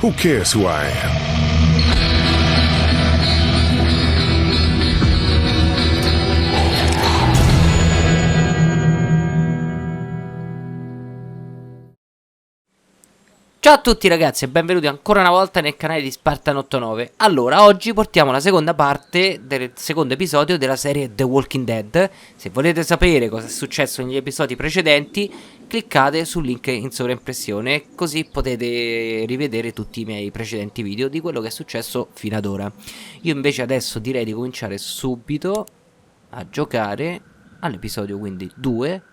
Who cares who I am? Ciao a tutti ragazzi e benvenuti ancora una volta nel canale di Spartan89. Allora, oggi portiamo la seconda parte del secondo episodio della serie The Walking Dead. Se volete sapere cosa è successo negli episodi precedenti, cliccate sul link in sovraimpressione, così potete rivedere tutti i miei precedenti video di quello che è successo fino ad ora. Io invece adesso direi di cominciare subito a giocare all'episodio quindi 2,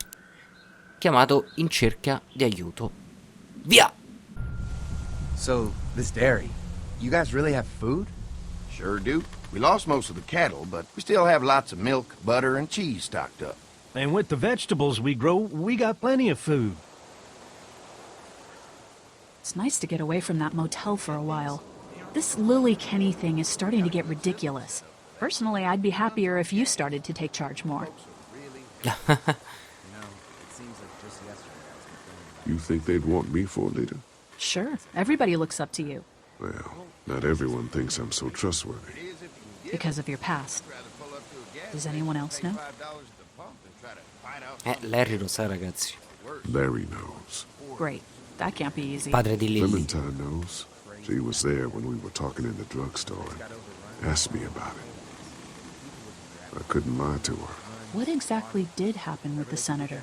chiamato In Cerca D'Aiuto. Via! So, this dairy, you guys really have food? Sure do. We lost most of the cattle, but we still have lots of milk, butter, and cheese stocked up. And with the vegetables we grow, we got plenty of food. It's nice to get away from that motel for a while. This Lily Kenny thing is starting to get ridiculous. Personally, I'd be happier if you started to take charge more. You think they'd want me for a leader? Sure, everybody looks up to you. Well, not everyone thinks I'm so trustworthy. Because of your past. Does anyone else know? Larry lo sa, ragazzi. Larry knows. Great. That can't be easy. Padre di Lily. Clementine knows. She was there when we were talking in the drugstore and asked me about it. I couldn't lie to her. What exactly did happen with the senator?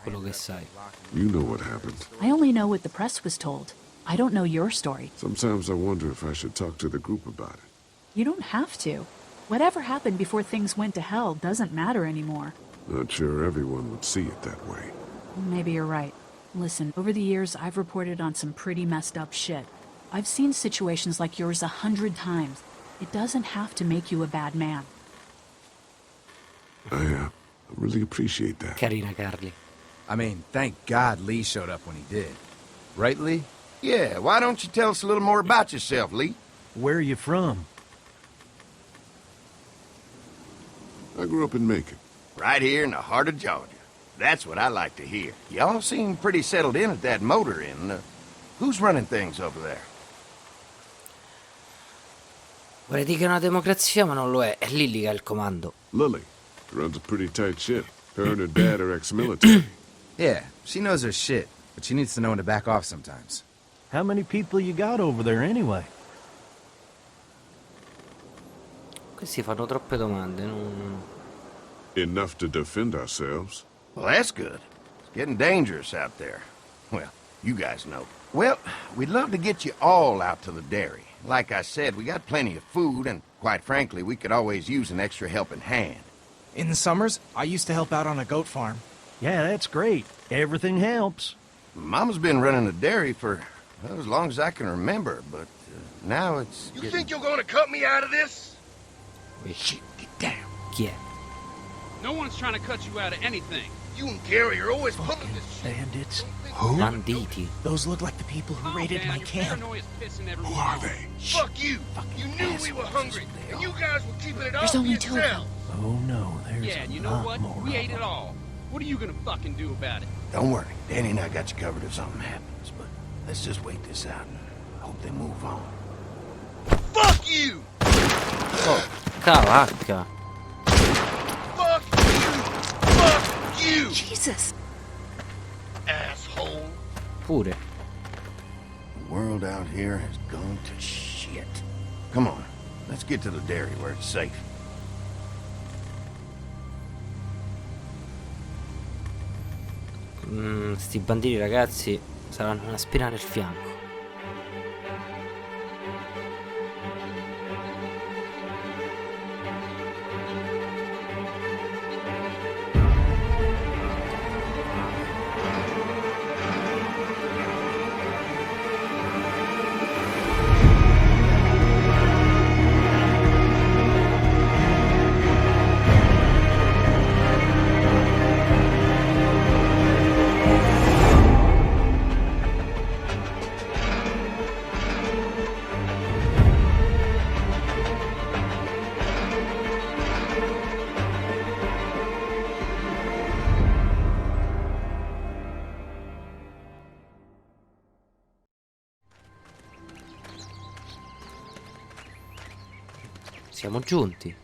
Quello che sai. You know what happened. I only know what the press was told. I don't know your story. Sometimes I wonder if I should talk to the group about it. You don't have to. Whatever happened before things went to hell doesn't matter anymore. Not sure everyone would see it that way. Maybe you're right. Listen, over the years, I've reported on some pretty messed up shit. I've seen situations like yours 100 times. It doesn't have to make you a bad man. I really appreciate that. Carina Carly. I mean, thank God Lee showed up when he did. Right, Lee? Yeah, why don't you tell us a little more about yourself, Lee? Where are you from? I grew up in Macon. Right here in the heart of Georgia. That's what I like to hear. Y'all seem pretty settled in at that motor inn. Who's running things over there? Vorrei dire che è una democrazia, ma non lo è. È Lily che ha il comando. Lily runs a pretty tight ship. Her and her dad are ex-military. Yeah, she knows her shit, but she needs to know when to back off sometimes. How many people you got over there anyway? Questi fanno troppe domande. Enough to defend ourselves. Well, that's good. It's getting dangerous out there. Well, you guys know. Well, we'd love to get you all out to the dairy. Like I said, we got plenty of food, and quite frankly, we could always use an extra helping hand. In the summers, I used to help out on a goat farm. Yeah, that's great. Everything helps. Mama's been running a dairy for well, as long as I can remember, but now it's You think you're gonna cut me out of this? Shit, get down. Chi è? No one's trying to cut you out of anything. You and Gary are always pulling this shit. Bandits. Banditi. Those look like the people who raided man, my your camp. paranoia's pissing Who everyone are off. they? Fuck you. You knew we were hungry, and you guys were keeping it all There's to only two of them. yourselves. Oh no, there's Yeah, and you a know lot what? more We of ate it them. all. What are you gonna fucking do about it? Don't worry, Danny and I got you covered if something happens, but let's just wait this out and hope they move on. Fuck you. Cavacca. Fuck you. Fuck you. Jesus! Asshole. Pure. The world out here has gone to shit. Come on, let's get to the dairy where it's safe. Sti banditi ragazzi saranno una spina nel fianco. Siamo giunti.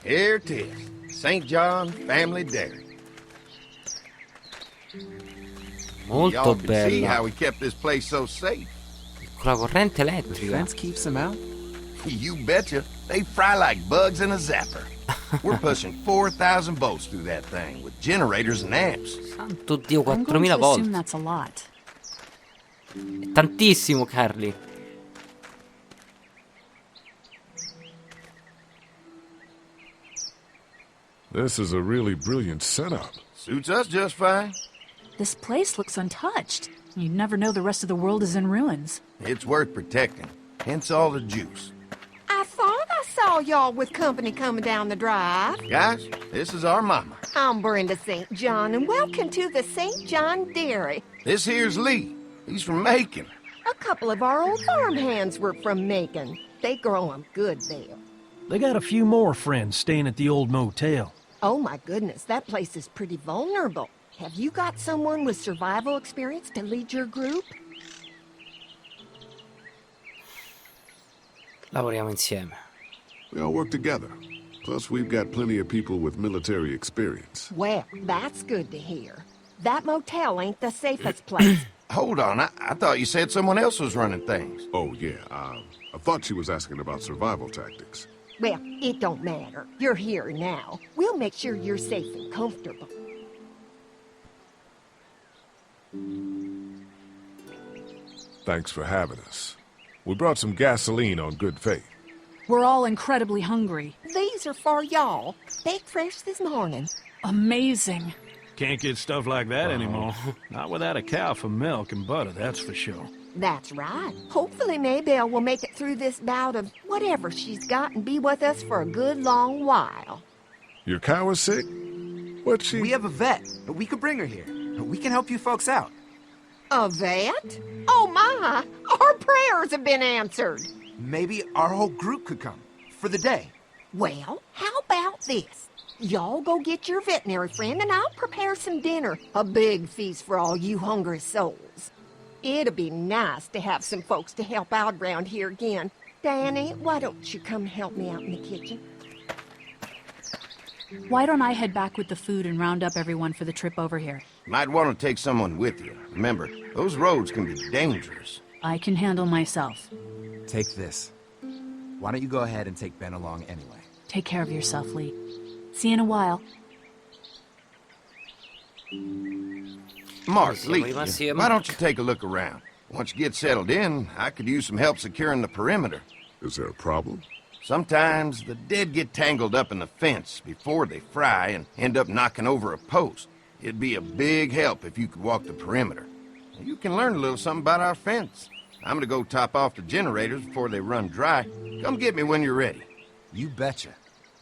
Here it is. St. John Family Dairy. Molto Y'all can see bella. how we kept this place so safe. Con la corrente The elettrica. fence keeps them out? You betcha. They fry like bugs in a zapper. We're pushing 4,000 volts through that thing with generators and amps. Santo Dio, I'm going 4000 to volte. assume that's a lot. È tantissimo, Carly. This is a really brilliant setup. Suits us just fine. This place looks untouched. You'd never know the rest of the world is in ruins. It's worth protecting. Hence all the juice. I thought I saw y'all with company coming down the drive. Guys, this is our mama. I'm Brenda St. John, and welcome to the St. John Dairy. This here's Lee. He's from Macon. A couple of our old farmhands were from Macon. They grow 'em good there. They got a few more friends staying at the old motel. Oh my goodness, that place is pretty vulnerable. Have you got someone with survival experience to lead your group? Lavoriamo insieme. We all work together. Plus, we've got plenty of people with military experience. Well, that's good to hear. That motel ain't the safest place. Hold on, I thought you said someone else was running things. Oh, yeah. I thought she was asking about survival tactics. Well, it don't matter. You're here now. We'll make sure you're safe and comfortable. Thanks for having us. We brought some gasoline on good faith. We're all incredibly hungry. These are for y'all. Baked fresh this morning. Amazing. Can't get stuff like that anymore. Not without a cow for milk and butter, that's for sure. That's right. Hopefully Maybelle will make it through this bout of whatever she's got and be with us for a good long while. Your cow is sick? What's she... We have a vet, but we could bring her here. We can help you folks out. A vet? Oh my! Our prayers have been answered. Maybe our whole group could come. For the day. Well, how about this? Y'all go get your veterinary friend and I'll prepare some dinner. A big feast for all you hungry souls. It'd be nice to have some folks to help out around here again. Danny, why don't you come help me out in the kitchen? Why don't I head back with the food and round up everyone for the trip over here? Might want to take someone with you. Remember, those roads can be dangerous. I can handle myself. Take this. Why don't you go ahead and take Ben along anyway? Take care of yourself, Lee. See you in a while. Mark, Siamo Lee, rimasti a why don't Mark. you take a look around? Once you get settled in, I could use some help securing the perimeter. Is there a problem? Sometimes the dead get tangled up in the fence before they fry and end up knocking over a post. It'd be a big help if you could walk the perimeter. You can learn a little something about our fence. I'm gonna go top off the generators before they run dry. Come get me when you're ready. You betcha.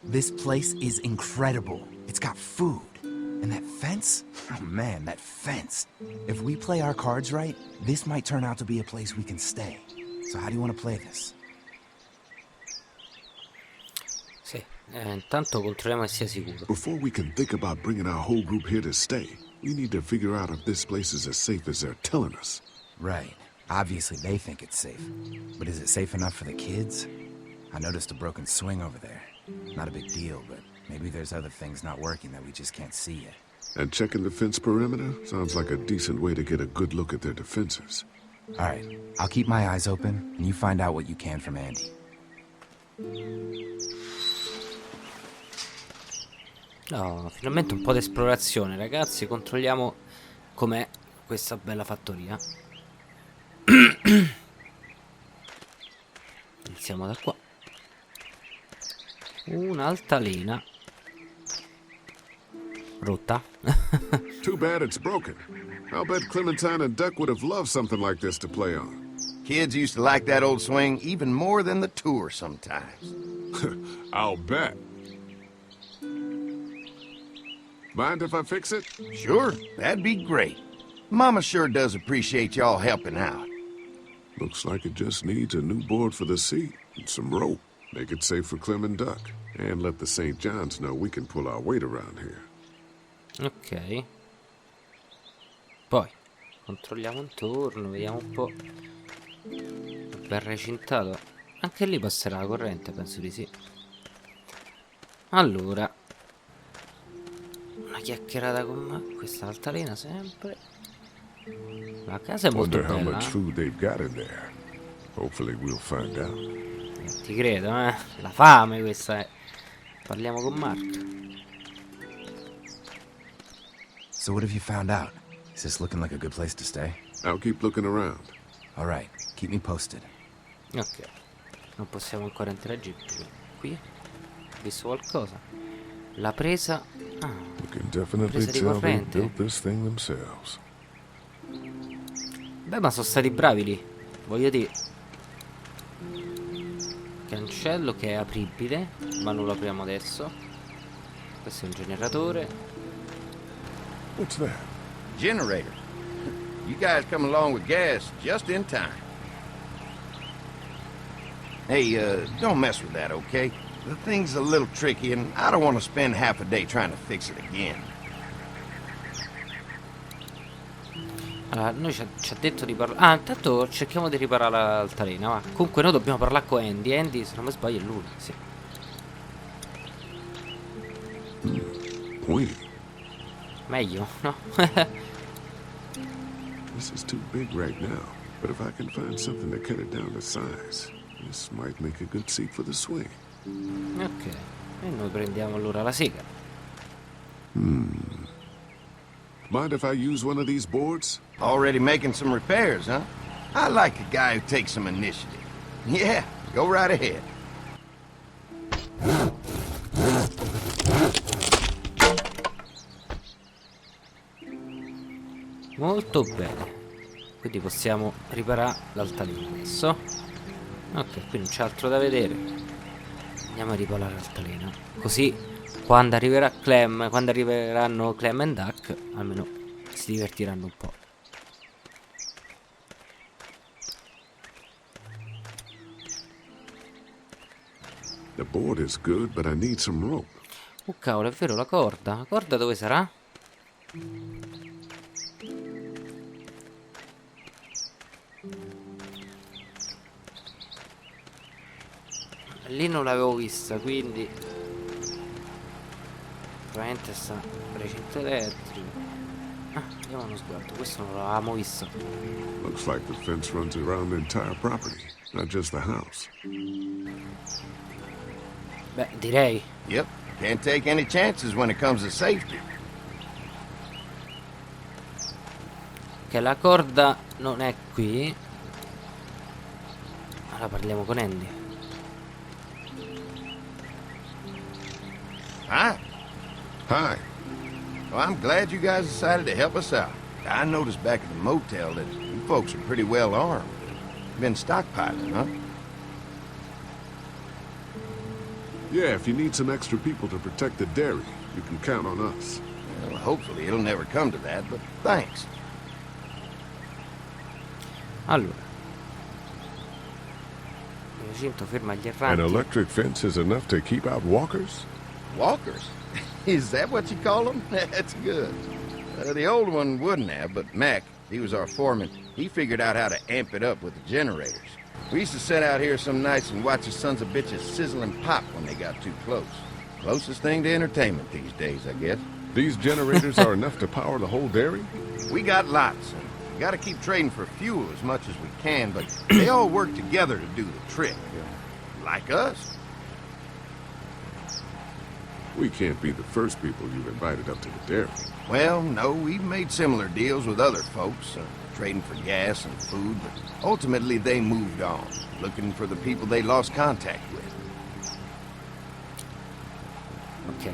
This place is incredible. It's got food. And that fence? Oh man, that fence. If we play our cards right, this might turn out to be a place we can stay. So how do you want to play this? Sì, intanto controlliamo che sia sicuro. Before we can think about bringing our whole group here to stay, we need to figure out if this place is as safe as they're telling us. Right. Obviously they think it's safe. But is it safe enough for the kids? I noticed a broken swing over there. Not a big deal, but maybe there's other things not working that we just can't see yet. And checking the fence perimeter sounds like a decent way to get a good look at their defenses. All right, I'll keep my eyes open, and you find out what you can from Andy. No, finalmente un po' di esplorazione, ragazzi. Controlliamo com'è questa bella fattoria. Iniziamo da qua. Un'altalena rotta. Too bad it's broken. I'll bet Clementine and Duck would have loved something like this to play on. Kids used to like that old swing even more than the tour sometimes. I'll bet. Mind if I fix it? Sure, that'd be great. Mama sure does appreciate y'all helping out. Looks like it just needs a new board for the seat and some rope. Make it safe for Clem and Duck. And let the St. John's know we can pull our weight around here. Ok. Poi controlliamo intorno, vediamo un po'. Ben recintato. Anche lì passerà la corrente, penso di sì. Allora, una chiacchierata con questa altalena sempre. La casa è molto Wonder how bella, much food they've got in there. Hopefully we'll find out. Ti credo, la fame questa è. Parliamo con Mark. So what have you found out? Is this looking like a good place to stay? I'll keep looking around. All right, keep me posted. Ok, non possiamo ancora interagire qui. Ho visto qualcosa? La presa. Ah, We can definitely presa di tell they corrente. built this thing themselves. Beh, ma sono stati bravi lì. Voglio dire. Cancello che è apribile, ma non lo apriamo adesso. Questo è un generatore. What's that? Generator. You guys come along with gas just in time. Hey, don't mess with that, okay? The thing's a little tricky, and I don't want to spend half a day trying to fix it again. Allora, noi ci ha detto di parlare. Ah, intanto cerchiamo di riparare l'altalena, va. Comunque noi dobbiamo parlare con Andy. Andy, se non mi sbaglio, è lui, sì. Wait, Meglio, no? this is too big right now. But if I can find something to cut it down to size, this might make a good seat for the swing. Ok. E noi prendiamo allora la sega. Mind if I use one of these boards? Already making some repairs, huh? I like a guy who takes some initiative. Yeah, go right ahead. Molto bene. Quindi possiamo riparare l'altalena adesso. Ok, qui non c'è altro da vedere. Andiamo a riparare l'altalena. Così quando arriverà Clem, quando arriveranno Clem e Duck, almeno si divertiranno un po'. The board is good, but I need some rope. Oh cavolo, è vero, la corda. La corda dove sarà? Lì non l'avevo vista, quindi probabilmente sta recinto elettrico. Ah, diamo uno sguardo, questo non l'avevamo visto. Looks like the fence runs around the entire property, not just the house. Beh, direi. Yep, can't take any chances when it comes to safety. Che la corda non è qui. Ora parliamo con Andy. Hi. Hi. Well, I'm glad you guys decided to help us out. I noticed back at the motel that you folks are pretty well armed. Been stockpiling, huh? Yeah, if you need some extra people to protect the dairy, you can count on us. Well, hopefully it'll never come to that, but thanks. Allora, il recinto ferma gli An erranti. electric fence is enough to keep out walkers? Walkers? Is that what you call them? That's good. The old one wouldn't have, but Mac, he was our foreman, he figured out how to amp it up with the generators. We used to sit out here some nights and watch the sons of bitches sizzle and pop when they got too close. Closest thing to entertainment these days, I guess. These generators are enough to power the whole dairy? We got lots, and we gotta keep trading for fuel as much as we can, but they all work together to do the trick. Like us. We can't be the first people you've invited up to the dairy. Well, no, we've made similar deals with other folks, trading for gas and food, but ultimately they moved on, looking for the people they lost contact with. Ok,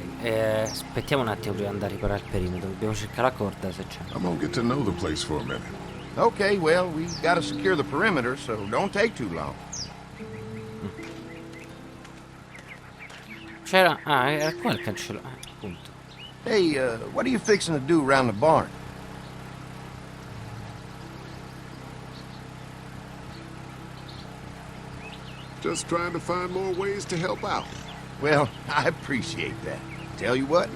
aspettiamo un attimo prima di andare a riparare il perimetro. Dobbiamo cercare la corda se c'è. I'm gonna get to know the place for a minute. Okay, well, we gotta secure the perimeter, so don't take too long. C'era. Ah, era qua il cancello. Appunto. Hey, what are you fixing to do around the barn? Just trying to find more ways to help out. Well, I appreciate that. Tell you what,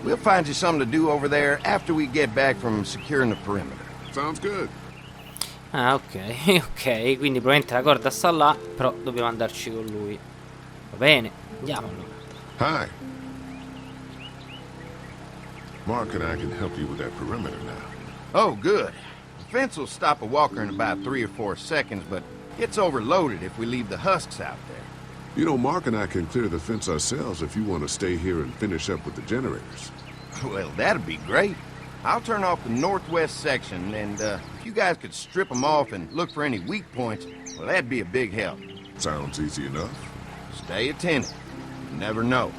we'll find you something to do over there after we get back from securing the perimeter. Sounds good. Ah, ok, ok. Quindi probabilmente la corda sta là, però dobbiamo andarci con lui. Va bene, andiamo allora. Hi. Mark and I can help you with that perimeter now. Oh, good. The fence will stop a walker in about 3 or 4 seconds, but gets overloaded if we leave the husks out there. You know, Mark and I can clear the fence ourselves if you want to stay here and finish up with the generators. Well, that'd be great. I'll turn off the northwest section, and if you guys could strip them off and look for any weak points, well, that'd be a big help. Sounds easy enough. Stay attentive. You never know.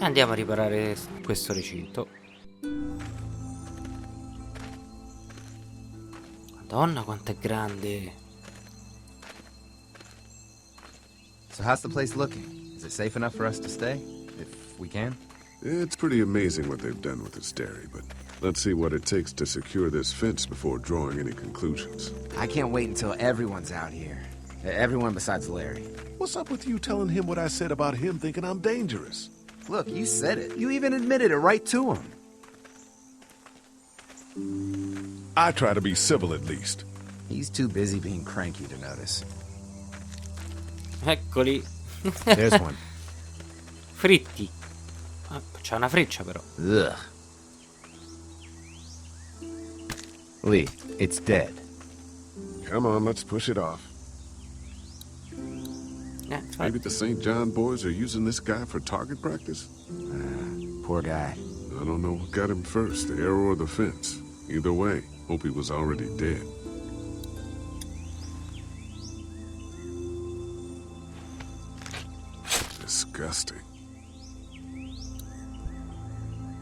Andiamo a riparare questo recinto. Madonna, quanto è grande. So how's the place looking? Is it safe enough for us to stay? If we can? It's pretty amazing what they've done with this dairy, but let's see what it takes to secure this fence before drawing any conclusions. I can't wait until everyone's out here. Everyone besides Larry. What's up with you telling him what I said about him thinking I'm dangerous? Look, you said it. You even admitted it right to him. I try to be civil at least. He's too busy being cranky to notice. Eccoli. There's one. Fritti. Ah, c'è una freccia però. Ugh. Lee, it's dead. Come on, let's push it off. Maybe the St. John boys are using this guy for target practice? Poor guy. I don't know what got him first, the arrow or the fence. Either way, hope he was already dead. Disgusting.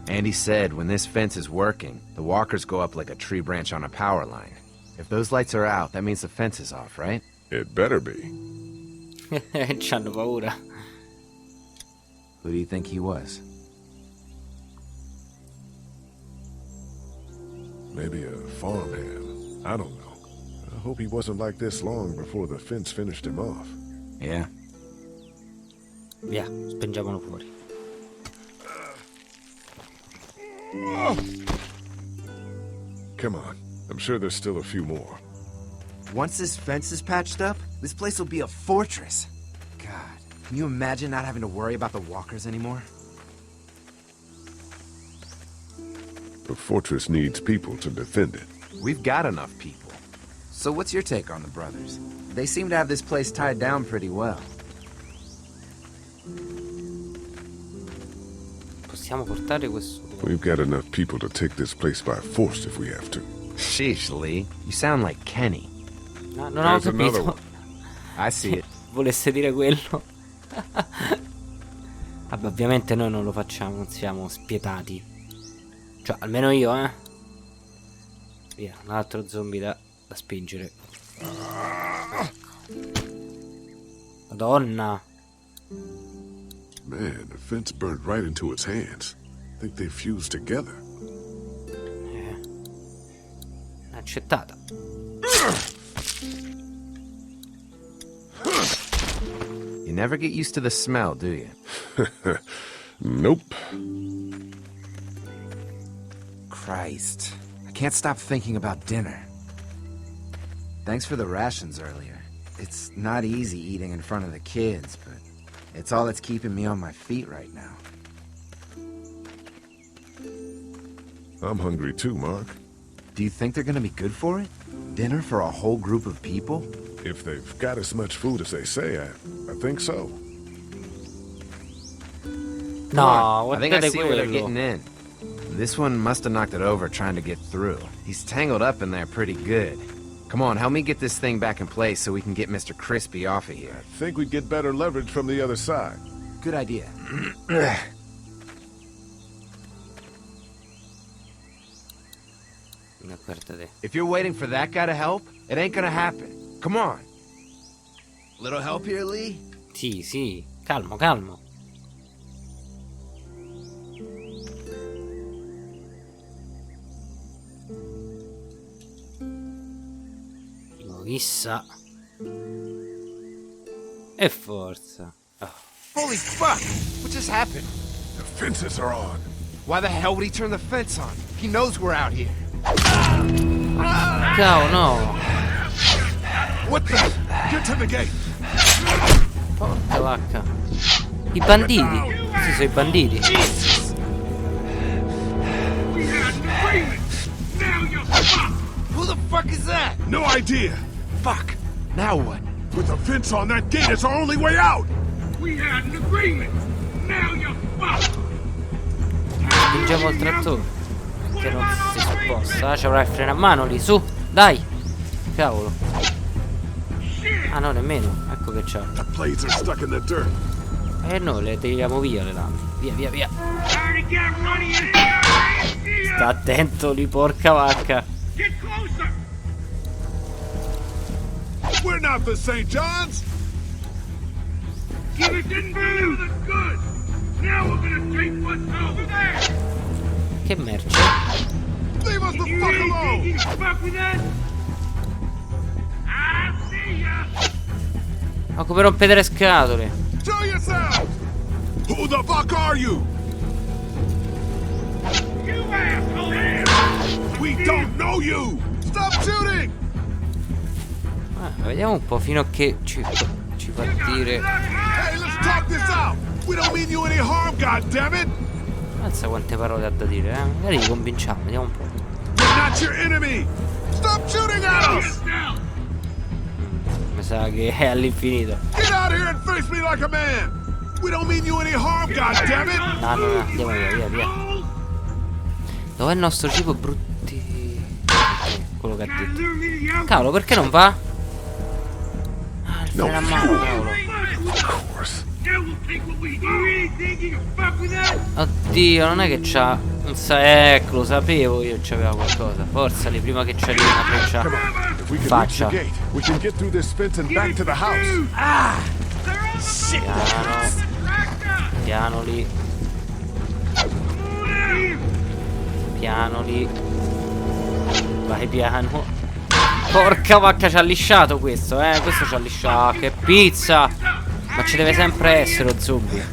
Andy said when this fence is working, the walkers go up like a tree branch on a power line. If those lights are out, that means the fence is off, right? It better be. C'hanno paura. Who do you think he was? Maybe a farmhand. I don't know. I hope he wasn't like this long before the fence finished him off. Yeah. Via, spingiamolo fuori. Come on. I'm sure there's still a few more. Once this fence is patched up, this place will be a fortress. God, can you imagine not having to worry about the walkers anymore? A fortress needs people to defend it. We've got enough people. So what's your take on the brothers? They seem to have this place tied down pretty well. Possiamo portare questo. We've got enough people to take this place by force if we have to. Sheesh, Lee. You sound like Kenny. No, non ho There's another capito. one. I see it. Volesse dire quello. Vabbè, ovviamente noi non lo facciamo, non siamo spietati. Cioè, almeno io, Via, un altro zombie da spingere. Madonna. Man, the fence burned right into its hands. I think they fused together. Accettata. You never get used to the smell, do you? Nope. Christ. I can't stop thinking about dinner. Thanks for the rations earlier. It's not easy eating in front of the kids, but it's all that's keeping me on my feet right now. I'm hungry too, Mark. Do you think they're gonna be good for it? Dinner for a whole group of people? If they've got as much food as they say, I think so. No, I think I guardate see where they're quello. getting in. This one must have knocked it over trying to get through. He's tangled up in there pretty good. Come on, help me get this thing back in place so we can get Mr. Crispy off of here. I think we'd get better leverage from the other side. Good idea. Guardate. If you're waiting for that guy to help, it ain't gonna happen. Come on. Little help here, Lee? Sì, sì, calmo, calmo. Chissà. E forza. Oh. Holy fuck! What just happened? The fences are on. Why the hell would he turn the fence on? He knows we're out here. Ciao, no. What the? Get to the gate. Porca vacca. I banditi. Questi sono i banditi. We had an agreement. Now you're fucked. Who the fuck is that? No idea. Fuck. Now what? With a fence on that gate, it's our only way out. We had an agreement. Now you're fucked. Spingiamo il trattore. Che non si sposta. Ci avrà il freno a mano lì, su. Dai. Cavolo. Ah no, nemmeno. Ecco che c'ha. The blades are stuck in the dirt. No, le tiriamo via le lame. Via, via, via. Trying to get running in here. Sta attento lì, porca vacca. Get closer. We're not the St. John's. Give it didn't do the good. Now we're gonna take what's over there. Che merce. Leave us the You fuck ain't alone. thinking to fuck with us? I see ya. Ma come rompete le scatole? Show yourself. Who the fuck are you? You asshole. We don't know you. Stop shooting. Vediamo un po' fino a che ci fa dire. Hey, let's talk this out. We don't mean you any harm, goddammit. Pensa quante parole ha da dire, eh? Magari li convinciamo, vediamo un po'. We're not your enemy. Stop shooting at us. Mi sa che è all'infinito. Get out here and face me like a man. We don't mean you any harm, goddammit. No, no, no, andiamo via, via, via. Dov'è il nostro cibo brutti? Quello che ha detto. Cavolo, perché non va? Ah, il freno a mano, cavolo. Oddio, non è che c'ha un ecco, lo sapevo io c'aveva qualcosa. Forza lì, prima che ci arrivi una freccia faccia. We can get through this fence and back to the house. Piano. Piano lì. Piano lì. Vai piano. Porca vacca, ci ha lisciato questo, questo ci ha lisciato. Che pizza. Ma ci deve sempre essere lo zombie.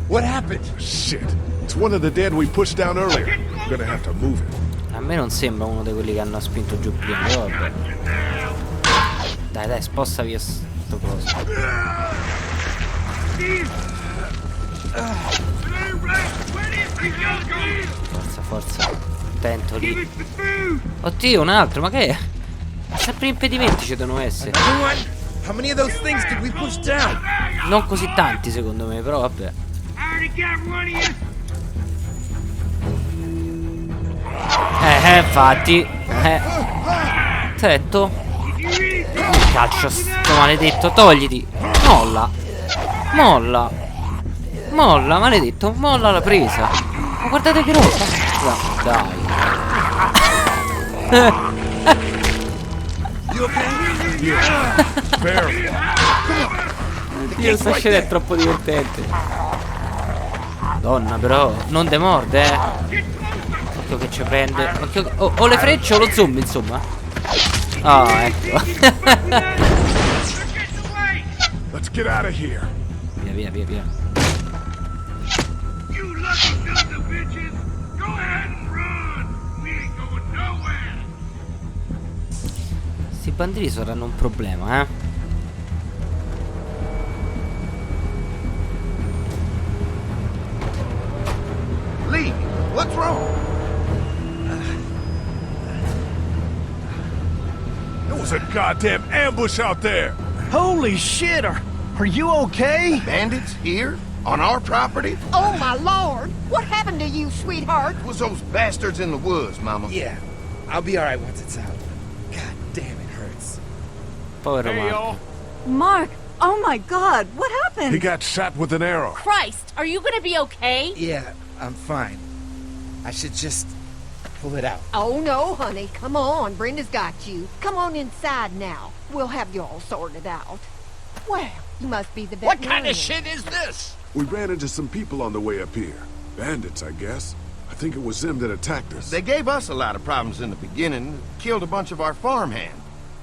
What happened? Shit. It's one of the dead we pushed down earlier. We're gonna have to move it. A me non sembra uno di quelli che hanno spinto giù prima, però vabbè. Dai, dai, sposta via sto coso. Forza, forza. Attento lì. Oddio, un altro, ma che è? Sempre impedimenti ci devono essere. How many of those things did we push down? Non così tanti secondo me, però vabbè. Infatti. Attento. Calcio sto maledetto, togliti. Molla. Molla. Molla, maledetto, molla la presa. Ma guardate che roba. Dai. Io sta scena è troppo divertente. Madonna, però non demorde, Occhio che ci prende. Occhio. O le frecce o lo zombie, insomma. Ah, ecco. Let's get out of here. Via, via, via, via. Sti banditi saranno un problema, Lee, what's wrong? There was a goddamn ambush out there. Holy shit, are you okay? Bandits here? On our property? Oh, my lord! What happened to you, sweetheart? It was those bastards in the woods, Mama. Yeah, I'll be alright once it's out. God damn, it hurts. Povero Marco. Mark, oh my god, what happened? He got shot with an arrow. Christ, are you gonna be okay? Yeah, I'm fine. I should just pull it out. Oh, no, honey. Come on. Brenda's got you. Come on inside now. We'll have you all sorted out. Well, you must be the veterinarian. What kind of shit is this? We ran into some people on the way up here. Bandits, I guess. I think it was them that attacked us. They gave us a lot of problems in the beginning, killed a bunch of our farmhands.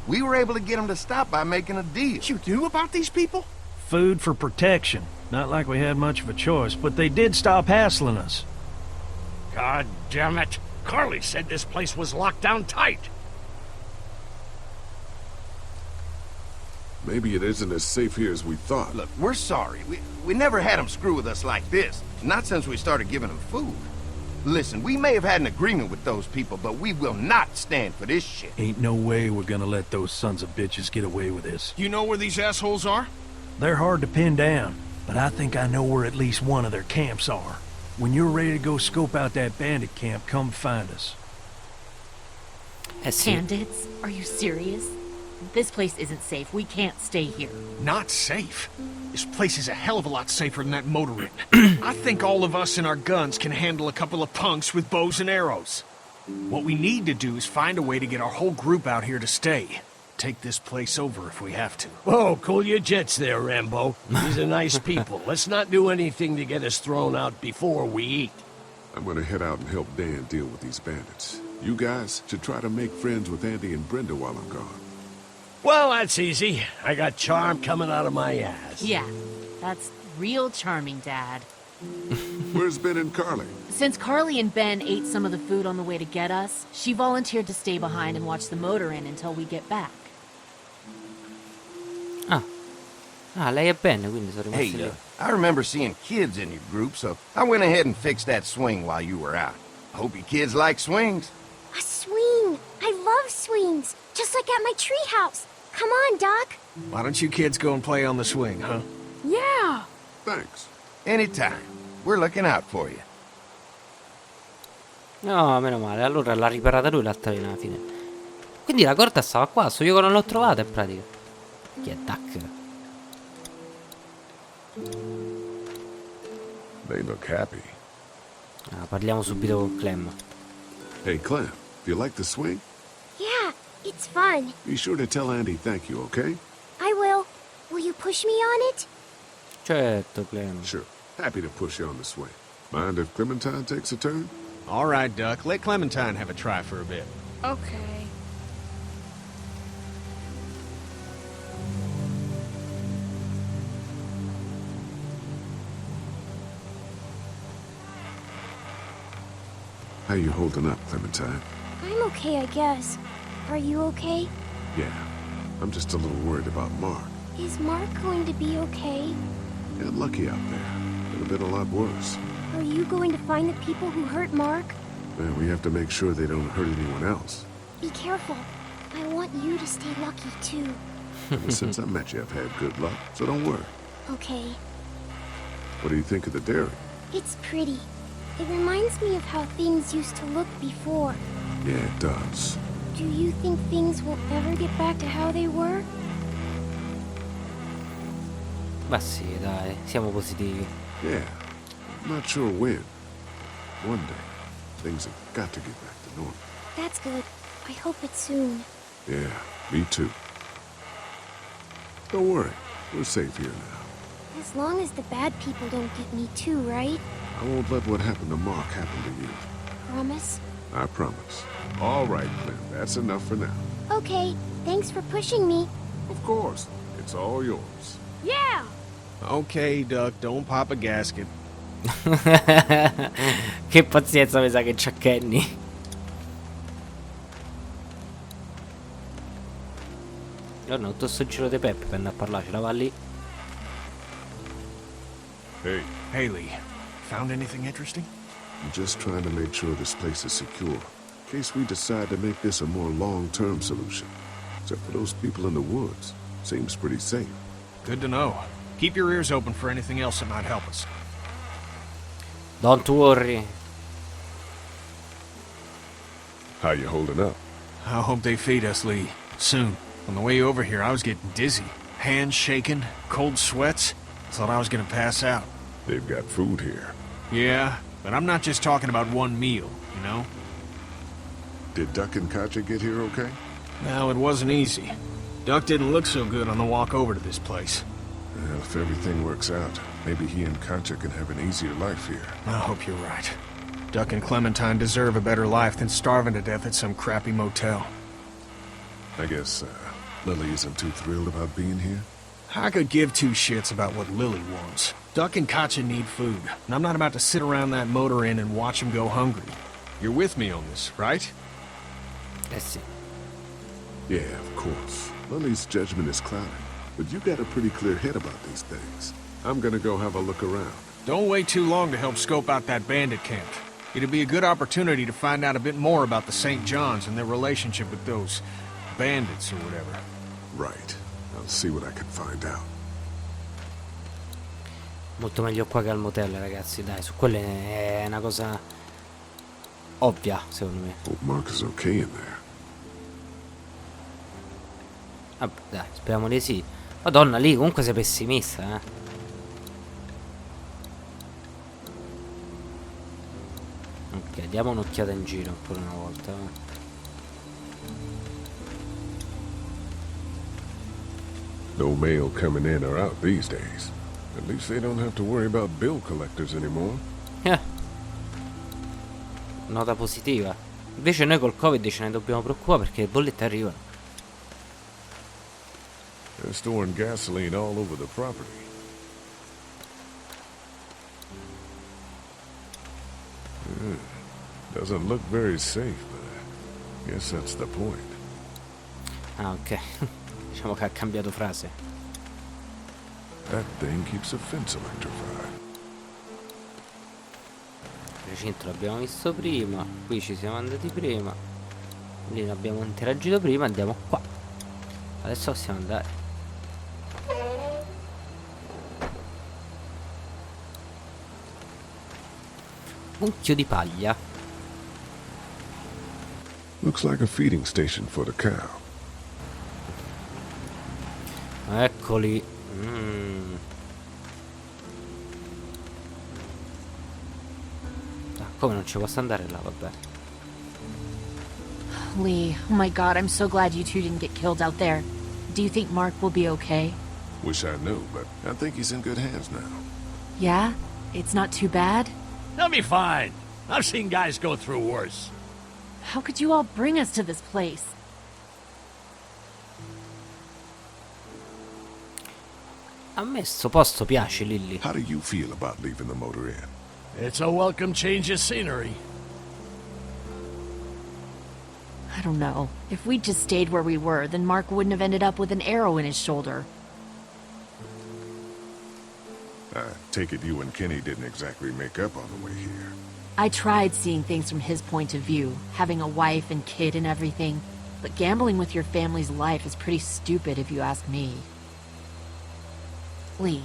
We were able to get them to stop by making a deal. You knew about these people? Food for protection. Not like we had much of a choice, but they did stop hassling us. God damn it. Carly said this place was locked down tight. Maybe it isn't as safe here as we thought. Look, we're sorry. We never had them screw with us like this. Not since we started giving them food. Listen, we may have had an agreement with those people, but we will not stand for this shit. Ain't no way we're gonna let those sons of bitches get away with this. You know where these assholes are? They're hard to pin down, but I think I know where at least one of their camps are. When you're ready to go scope out that bandit camp, come find us. Sì. Bandits? Are you serious? This place isn't safe. We can't stay here. Not safe. This place is a hell of a lot safer than that motor inn. I think all of us and our guns can handle a couple of punks with bows and arrows. What we need to do is find a way to get our whole group out here to stay. Take this place over if we have to. Whoa, cool your jets there, Rambo. These are nice people. Let's not do anything to get us thrown out before we eat. I'm gonna head out and help Dan deal with these bandits. You guys should try to make friends with Andy and Brenda while I'm gone. Well, that's easy. I got charm coming out of my ass. Yeah, that's real charming, Dad. Where's Ben and Carly? Since Carly and Ben ate some of the food on the way to get us, she volunteered to stay behind and watch the motor inn until we get back. Lei e Ben, quindi sono rimasti Hey, lì. I remember seeing kids in your group, so I went ahead and fixed that swing while you were out. I hope you kids like swings. A swing! I love swings! Just like at my treehouse! Come on, Doc! Why don't you kids go and play on the swing, huh? Yeah! Thanks. Anytime. We're looking out for you. No, meno male. Allora l'ha riparata lui l'altalena alla fine. Quindi la corda stava qua. So io che non l'ho trovata in pratica. Chi è Duck? They look happy. Parliamo subito con Clem. Hey, Clem, do you like the swing? Yeah, it's fun. Be sure to tell Andy thank you, okay? I will. Will you push me on it? Certo, Clem. Sure. Happy to push you on the swing. Mind if Clementine takes a turn? All right, Duck. Let Clementine have a try for a bit. Okay. How you holding up, Clementine? I'm okay, I guess. Are you okay? Yeah. I'm just a little worried about Mark. Is Mark going to be okay? Got lucky out there. Could have been a lot worse. Are you going to find the people who hurt Mark? Well, we have to make sure they don't hurt anyone else. Be careful. I want you to stay lucky, too. Ever since I met you, I've had good luck, so don't worry. Okay. What do you think of the dairy? It's pretty. It reminds me of how things used to look before. Yeah, it does. Do you think things will ever get back to how they were? Ma sì, dai, siamo positivi. Yeah. I'm not sure when. One day, things have got to get back to normal. That's good. I hope it's soon. Yeah, me too. Don't worry. We're safe here now. As long as the bad people don't get me too, right? I won't let what happened to Mark happen to you. Promise? I promise. All right, Clem. That's enough for now. Okay. Thanks for pushing me. Of course. It's all yours. Yeah! Okay, Duck, don't pop a gasket. Che pazienza mi sa che c'ha Kenny. Guarda, tutto sto giro di Peppe per andare a parlare, ce la va lì. Hey. Haley, found anything interesting? I'm just trying to make sure this place is secure, in case we decide to make this a more long-term solution. Except for those people in the woods. Seems pretty safe. Good to know. Keep your ears open for anything else that might help us. Don't worry. How you holding up? I hope they feed us, Lee. Soon. On the way over here, I was getting dizzy. Hands shaking, cold sweats. Thought I was gonna pass out. They've got food here. Yeah, but I'm not just talking about one meal, you know? Did Duck and Katja get here okay? Well, it wasn't easy. Duck didn't look so good on the walk over to this place. Well, if everything works out, maybe he and Katja can have an easier life here. I hope you're right. Duck and Clementine deserve a better life than starving to death at some crappy motel. I guess, Lily isn't too thrilled about being here? I could give two shits about what Lily wants. Duck and Katja need food, and I'm not about to sit around that motor inn and watch them go hungry. You're with me on this, right? Eh sì. Yeah, of course. Lily's judgment is clouded. but you got a pretty clear head about these things. I'm gonna go have a look around. Don't wait too long to help scope out that bandit camp. It'd be a good opportunity to find out a bit more about the St. John's and their relationship with those bandits or whatever. Right. I'll see what I can find out. Molto meglio qua che al motel, ragazzi, dai, su quelle è una cosa ovvia, secondo me. Hope Mark is okay in there. Vabbè, dai, speriamo di sì. Madonna, lì comunque sei pessimista, eh. Ok, diamo un'occhiata in giro ancora una volta. No mail coming in or out these days. At least they don't have to worry about bill collectors anymore. Nota positiva. Invece noi col Covid ce ne dobbiamo preoccupare perché le bollette arrivano. They're storing gasoline all over the property. Doesn't look very safe, but I guess that's the point. Ah, ok. Diciamo che ha cambiato frase. That thing keeps a fence electrified. Il recinto l'abbiamo visto prima. Qui ci siamo andati prima. Lì l'abbiamo interagito prima. Andiamo qua. Adesso possiamo andare. Mucchio di paglia. Looks like a feeding station for the cow. Eccoli. Ah, come non ci posso andare là, vabbè. Lee, oh my god, I'm so glad you two didn't get killed out there. Do you think Mark will be okay? Wish I knew, but I think he's in good hands now. Yeah? It's not too bad? They'll be fine. I've seen guys go through worse. How could you all bring us to this place? A me sto posto piace, Lilly. How do you feel about leaving the motor in? It's a welcome change of scenery. I don't know. If we'd just stayed where we were, then Mark wouldn't have ended up with an arrow in his shoulder. I take it you and Kenny didn't exactly make up on the way here. I tried seeing things from his point of view, having a wife and kid and everything, but gambling with your family's life is pretty stupid if you ask me. Lee,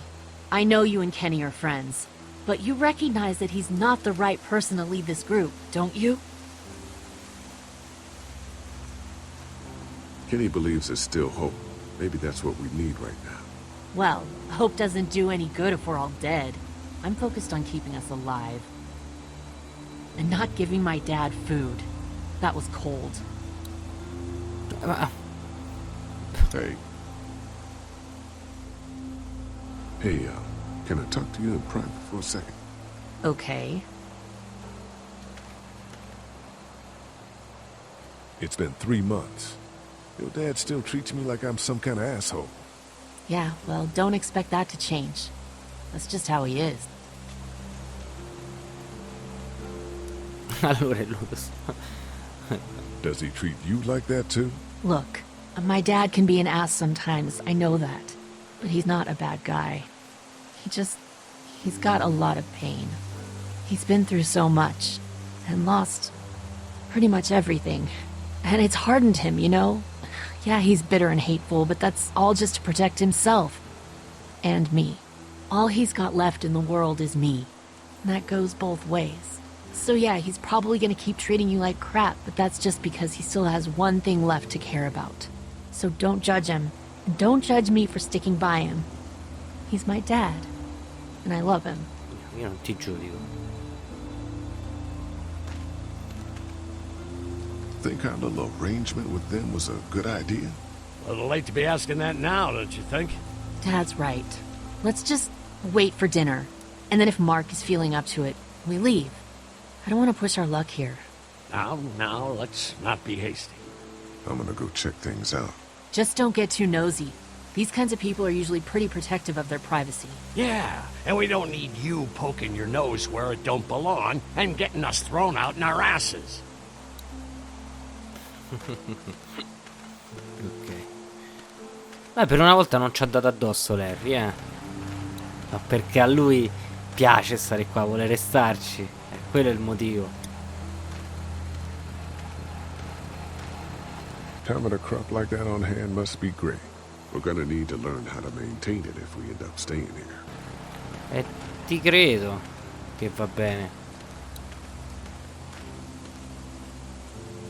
I know you and Kenny are friends, but you recognize that he's not the right person to lead this group, don't you? Kenny believes there's still hope. Maybe that's what we need right now. Well, hope doesn't do any good if we're all dead. I'm focused on keeping us alive. And not giving my dad food. That was cold. Hey. Hey, can I talk to you in private for a second? Okay. It's been 3 months. Your dad still treats me like I'm some kind of asshole. Yeah, well, don't expect that to change. That's just how he is. Allora è Lucas. Does he treat you like that too? Look, my dad can be an ass sometimes, I know that. But he's not a bad guy. He's got a lot of pain. He's been through so much, and lost pretty much everything. And it's hardened him, you know? Yeah, he's bitter and hateful, but that's all just to protect himself. And me. All he's got left in the world is me. And that goes both ways. So yeah, he's probably gonna keep treating you like crap, but that's just because he still has one thing left to care about. So don't judge him. And don't judge me for sticking by him. He's my dad. And I love him. Io non ti giudico. Think our little arrangement with them was a good idea? A little late to be asking that now, don't you think? Dad's right. Let's just wait for dinner. And then if Mark is feeling up to it, we leave. I don't want to push our luck here. Now, let's not be hasty. I'm gonna go check things out. Just don't get too nosy. These kinds of people are usually pretty protective of their privacy. Yeah, and we don't need you poking your nose where it don't belong and getting us thrown out in our asses. Ok. Per una volta non ci ha dato addosso Larry, ma perché a lui piace stare qua, vuole restarci. Quello è il motivo. Having a crop like that on hand must be great. We're gonna need to learn how to maintain it if we end up staying here. E ti credo che va bene.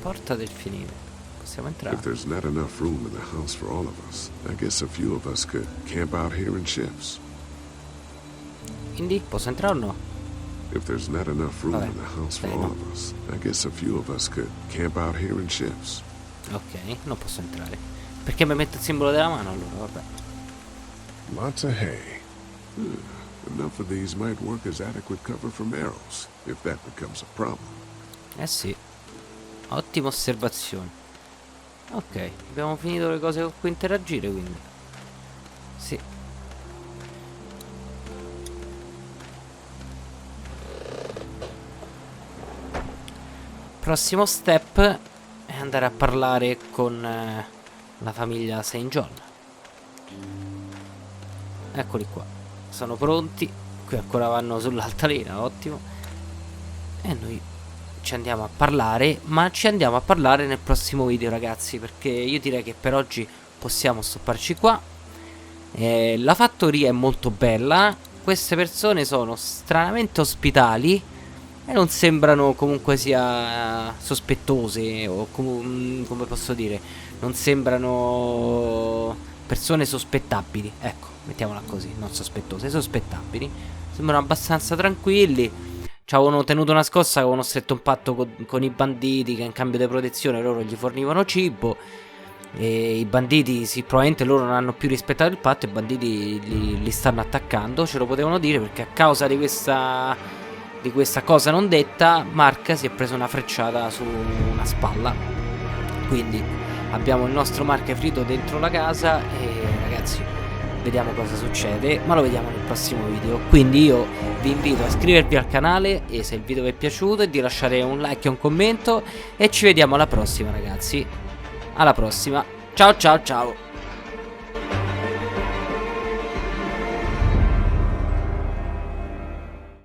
Porta del finire. Possiamo entrare? If there's not enough room in the house for all of us, I guess a few of us could camp out here in shifts. Quindi posso entrare o no? If there's not enough room in the house for all of us, I guess a few of us could camp out here in shifts. Ok, non posso entrare. Perché mi mette il simbolo della mano allora, vabbè. Lots of hay. Enough of these might work as adequate cover from arrows, if that becomes a problem. Eh sì. Ottima osservazione. Ok, abbiamo finito le cose con cui interagire, quindi. Sì. Prossimo step è andare a parlare con la famiglia St. John. Eccoli qua. Sono pronti. Qui ancora vanno sull'altalena, ottimo. E noi ci andiamo a parlare, ma ci andiamo a parlare nel prossimo video, ragazzi, perché io direi che per oggi possiamo stopparci qua. La fattoria è molto bella. Queste persone sono stranamente ospitali e non sembrano comunque sia sospettose o come posso dire, non sembrano persone sospettabili, ecco, mettiamola così, non sospettose, sospettabili. Sembrano abbastanza tranquilli. Ci avevano tenuto una scossa, avevano stretto un patto con i banditi che in cambio di protezione loro gli fornivano cibo. E i banditi, sì, probabilmente loro non hanno più rispettato il patto e i banditi li stanno attaccando. Ce lo potevano dire perché a causa di questa cosa non detta Mark si è preso una frecciata su una spalla. Quindi abbiamo il nostro Mark ferito dentro la casa e ragazzi vediamo cosa succede, ma lo vediamo nel prossimo video. Quindi io vi invito a iscrivervi al canale e se il video vi è piaciuto e di lasciare un like e un commento e ci vediamo alla prossima, ragazzi. Alla prossima. Ciao ciao ciao.